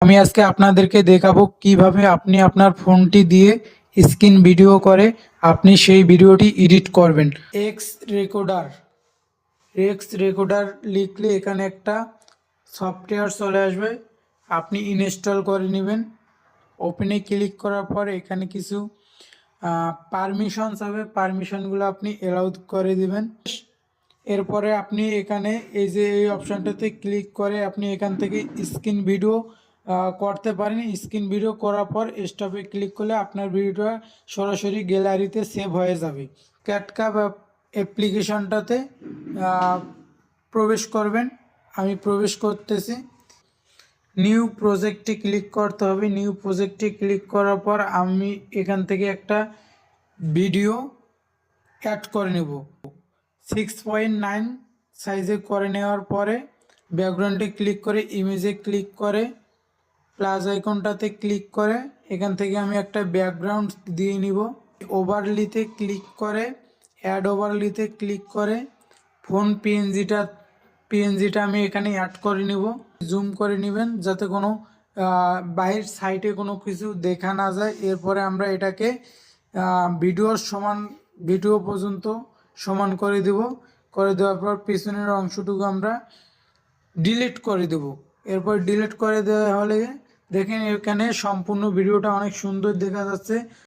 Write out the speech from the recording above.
আমি আজকে আপনাদেরকে দেখাবো কিভাবে আপনি আপনার ফোনটি দিয়ে স্ক্রিন ভিডিও করে আপনি সেই ভিডিওটি এডিট করবেন। এক্স রেকর্ডার লিখলে এখানে একটা সফটওয়্যার চলে আসবে, আপনি ইনস্টল করে নেবেন। ওপেনে ক্লিক করার পর এখানে কিছু পারমিশনস হবে, পারমিশনগুলো আপনি অ্যালাউ করে দিবেন। এরপরে আপনি এখানে এই যে এই অপশানটাতে ক্লিক করে আপনি এখান থেকে স্ক্রিন ভিডিও করতে পারেন। স্ক্রিন ভিডিও করার পর স্টপে ক্লিক করলে আপনার ভিডিওটা সরাসরি গ্যালারিতে সেভ হয়ে যাবে। ক্যাটকাপ অ্যাপ্লিকেশনটাতে প্রবেশ করবেন, আমি প্রবেশ করতেছি। নিউ প্রজেক্টে ক্লিক করতে হবে। নিউ প্রজেক্টে ক্লিক করার পর আমি এখান থেকে একটা ভিডিও অ্যাড করে নেব। 6.9 সাইজে করে নেওয়ার পরে ব্যাকগ্রাউন্ডে ক্লিক করে ইমেজে ক্লিক করে প্লাস আইকনটাতে ক্লিক করে এখান থেকে আমি একটা ব্যাকগ্রাউন্ড দিয়ে নিব। ওভারলিতে ক্লিক করে অ্যাড ওভারলিতে ক্লিক করে ফোন পিএনজিটা আমি এখানে অ্যাড করে নিব। জুম করে নেবেন যাতে কোনো বাহির সাইডে কোনো কিছু দেখা না যায়। এরপরে আমরা এটাকে ভিডিও পর্যন্ত সমান করে দেব। করে দেওয়ার পর পিছনের অংশটুকু আমরা ডিলিট করে দেব। এরপর ডিলিট করে দেওয়া হলে দেখেন এখানে সম্পূর্ণ ভিডিওটা অনেক সুন্দর দেখা যাচ্ছে।